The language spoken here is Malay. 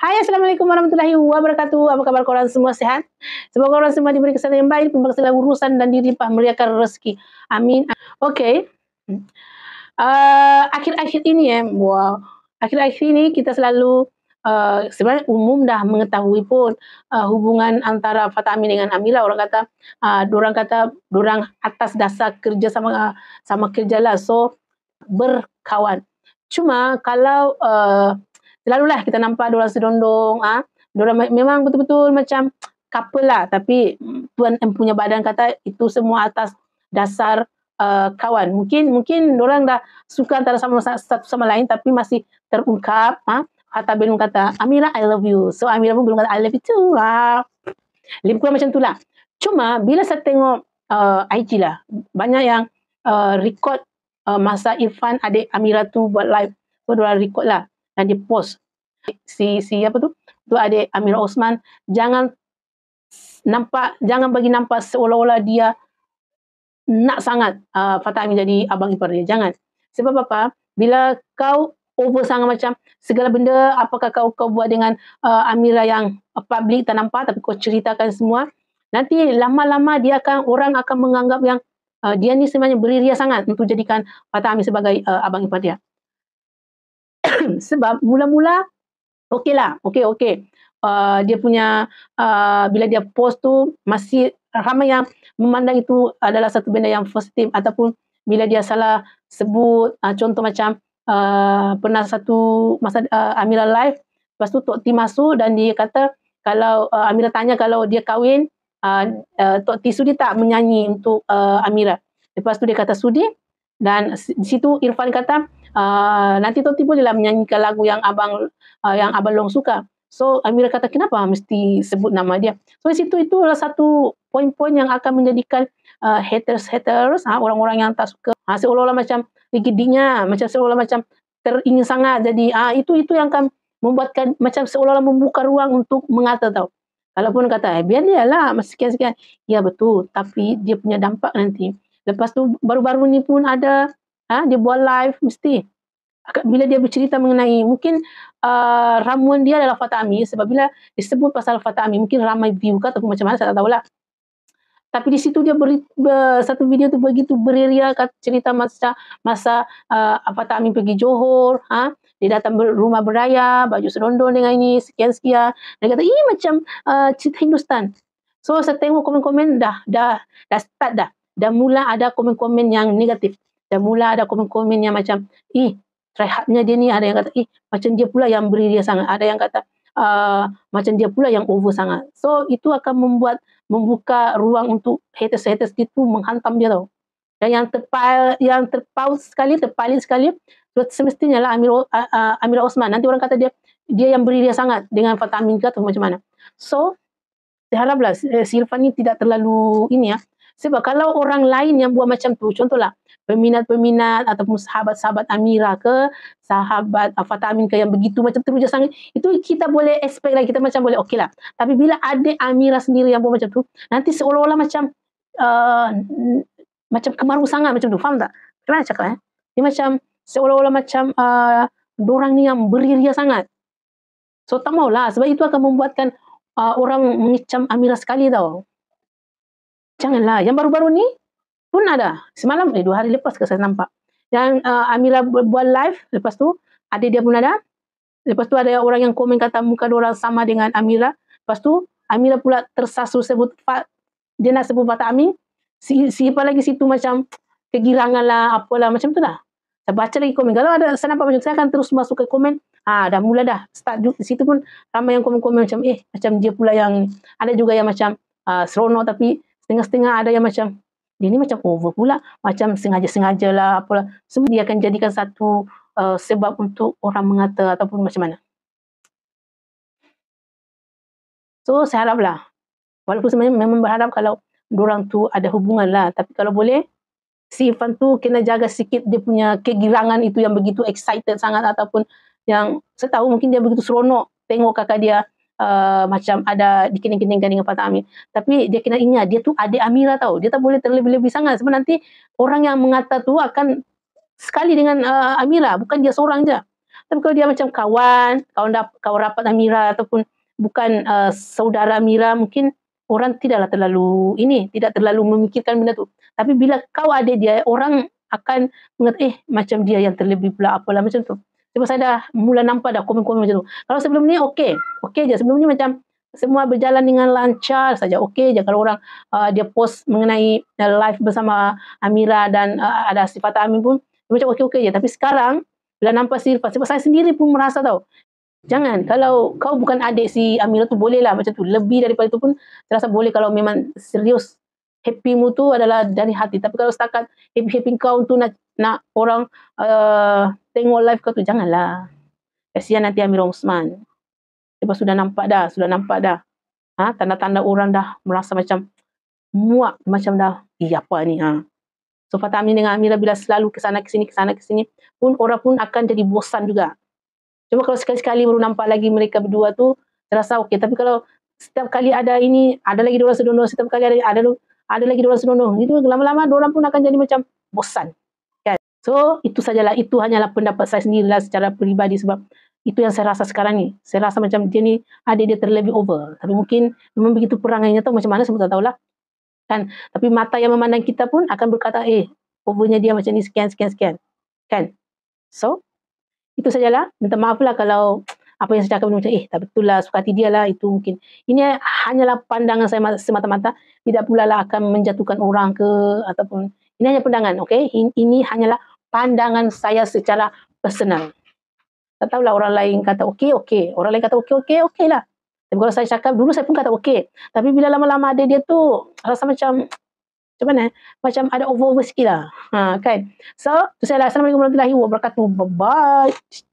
Hai, Assalamualaikum warahmatullahi wabarakatuh. Apa kabar korang semua, sihat? Semoga korang semua diberi kesehatan yang baik, diberi segala urusan dan dilimpah meriahkan rezeki. Amin. Okey. Akhir-akhir ini akhir-akhir ini kita selalu sebenarnya umum dah mengetahui pun hubungan antara Fatah Amin dengan Amira. Orang kata dorang atas dasar kerja sama kerja lah, so berkawan. Cuma kalau selalulah kita nampak dorang sedondong, dorang memang betul-betul macam couple lah, tapi Tuan M punya badan kata itu semua atas dasar kawan. Mungkin dorang dah suka antara satu sama lain, tapi masih terungkap. Hatta belum kata, Amira, I love you. So Amira pun belum kata, I love you too. Lebih kurang macam tu lah. Cuma bila saya tengok IG lah, banyak yang record masa Irfan adik Amira tu buat live. So diorang record lah dan dia post. Si apa tu? Tu adik Amira Osman, jangan bagi nampak seolah-olah dia nak sangat Fatah Amin jadi abang ipar dia. Jangan. Sebab apa? Bila kau over sangat macam segala benda, apakah kau buat dengan Amira yang public tak nampak, tapi kau ceritakan semua, nanti lama-lama orang akan menganggap yang dia ni sebenarnya beria sangat untuk jadikan Fatah Amin sebagai abang ipar dia. Sebab mula-mula okey. Dia punya bila dia post tu masih ramai yang memandang itu adalah satu benda yang positif, ataupun bila dia salah sebut contoh macam pernah satu masa Amira live, lepas tu Tok T masuk dan dia kata kalau Amira tanya kalau dia kahwin, Tok T sudi tak menyanyi untuk Amira. Lepas tu dia kata sudi, dan di situ Irfan kata nanti Tok T bolehlah menyanyikan lagu yang Abang Long suka. So Amira kata kenapa mesti sebut nama dia. So di situ itu adalah satu poin-poin yang akan menjadikan haters, orang-orang yang tak suka, seolah-olah macam giginya, macam seolah-olah macam teringin sangat. Jadi itu yang akan membuatkan macam seolah-olah membuka ruang untuk mengata tau. Kalaupun kata biar dia lah sekian-sekian, ya betul, tapi dia punya dampak nanti. Lepas tu baru-baru ni pun ada dia buat live, mesti bila dia bercerita mengenai mungkin ramuan dia adalah Fatah Amin, sebab bila disebut pasal Fatah Amin mungkin ramai view ke ataupun macam mana, saya tak tahulah. Tapi di situ dia satu video tu begitu beria cerita masa Fatah Amin pergi Johor, dia datang rumah beraya, baju serondong dengan ini sekian-sekian. Dia kata macam cerita Hindustan. So saya tengok komen-komen dah start dah mula ada komen-komen yang negatif. Dah mula ada komen-komen yang macam try hardnya dia ni. Ada yang kata macam dia pula yang beria sangat. Ada yang kata macam dia pula yang over sangat. So itu akan membuka ruang untuk haters itu menghantam dia tau. Dan yang terpalit sekali semestinya lah Amira Osman. Nanti orang kata dia yang beria sangat dengan Fatah Amin ke atau macam mana. So saya haraplah si Irfan ni tidak terlalu ini. Sebab kalau orang lain yang buat macam tu, contohlah peminat-peminat ataupun sahabat-sahabat Amira ke, sahabat Fatah Amin ke yang begitu macam teruja sangat, itu kita boleh expect lah, kita macam boleh okey lah. Tapi bila adik Amira sendiri yang buat macam tu, nanti seolah-olah macam kemaru sangat macam tu, faham tak? Macam mana cakap dia macam seolah-olah macam dorang ni yang beria sangat. So tak maulah, sebab itu akan membuatkan orang mengecam Amira sekali tau. Janganlah. Yang baru-baru ni pun ada. Semalam, 2 hari lepas ke saya nampak. Yang Amira buat live, lepas tu adik dia pun ada. Lepas tu ada orang yang komen kata muka diorang sama dengan Amira. Lepas tu Amira pula tersasul dia nak sebut Fatah Amin. Siapa lagi situ macam kegirangan lah, apalah macam tu lah. Saya baca lagi komen. Kalau ada saya nampak macam saya akan terus masuk ke komen. Dah mula dah. Start di situ pun ramai yang komen-komen macam macam dia pula yang ada juga yang macam seronok, tapi setengah-setengah ada yang macam dia ni macam over pula, macam sengaja-sengaja lah apalah. Semua dia akan jadikan satu sebab untuk orang mengata ataupun macam mana. So saya haraplah, walaupun sebenarnya memang berharap kalau dorang tu ada hubungan lah, tapi kalau boleh si Irfan tu kena jaga sikit dia punya kegirangan itu yang begitu excited sangat, ataupun yang saya tahu mungkin dia begitu seronok tengok kakak dia macam ada dikening-keningkan dengan Fatah Amin. Tapi dia kena ingat, dia tu adik Amira tau. Dia tak boleh terlebih-lebih sangat. Sebab nanti orang yang mengata tu akan sekali dengan Amira. Bukan dia seorang je. Tapi kalau dia macam kawan rapat Amira ataupun bukan saudara Amira, mungkin orang tidak terlalu memikirkan benda tu. Tapi bila kau ada dia, orang akan mengata, macam dia yang terlebih pula apalah macam tu. Sebab saya dah mula nampak dah komen-komen macam tu. Kalau sebelum ni okey je. Sebelum ni macam semua berjalan dengan lancar saja. Okey je kalau orang dia post mengenai live bersama Amira dan ada Sifat Amin pun macam okey je. Tapi sekarang bila nampak sebab saya sendiri pun merasa tahu. Jangan, kalau kau bukan adik si Amira tu bolehlah macam tu. Lebih daripada tu pun saya rasa boleh kalau memang serius happy-mu tu adalah dari hati. Tapi kalau setakat happy-happy kau tu nak orang tengok live kau tu, janganlah. Kasihan nanti Amira Osman. Sebab sudah nampak dah. Tanda-tanda orang dah merasa macam muak, macam dah, apa ni So Fatah Amin dengan Amira bila selalu kesana kesini pun orang pun akan jadi bosan juga. Cuma kalau sekali-sekali baru nampak lagi mereka berdua tu, saya rasa okey. Tapi kalau setiap kali ada ini, ada lagi diorang sedondong, setiap kali ada lagi diorang sedondong, itu lama-lama diorang pun akan jadi macam bosan. Kan? So itu sajalah, itu hanyalah pendapat saya sendirilah secara peribadi sebab itu yang saya rasa sekarang ni. Saya rasa macam dia ni dia terlebih over. Tapi mungkin memang begitu perangainya tu macam mana saya tak tahulah. Kan? Tapi mata yang memandang kita pun akan berkata, overnya dia macam ni sekian. Kan? So, itu sajalah. Minta maaf lah kalau apa yang saya cakap macam tak betul lah, suka hati dia lah, itu mungkin. Ini hanyalah pandangan saya semata-mata, tidak pula lah akan menjatuhkan orang ke, ataupun, ini hanya pandangan, okey? Ini hanyalah pandangan saya secara personal. Tak tahulah orang lain kata okey. Orang lain kata okey lah. Tapi kalau saya cakap, dulu saya pun kata okey. Tapi bila lama-lama ada dia tu, rasa macam mana? Macam ada over sikit lah. Kan? So, itu saya lah. Assalamualaikum warahmatullahi wabarakatuh. Bye-bye.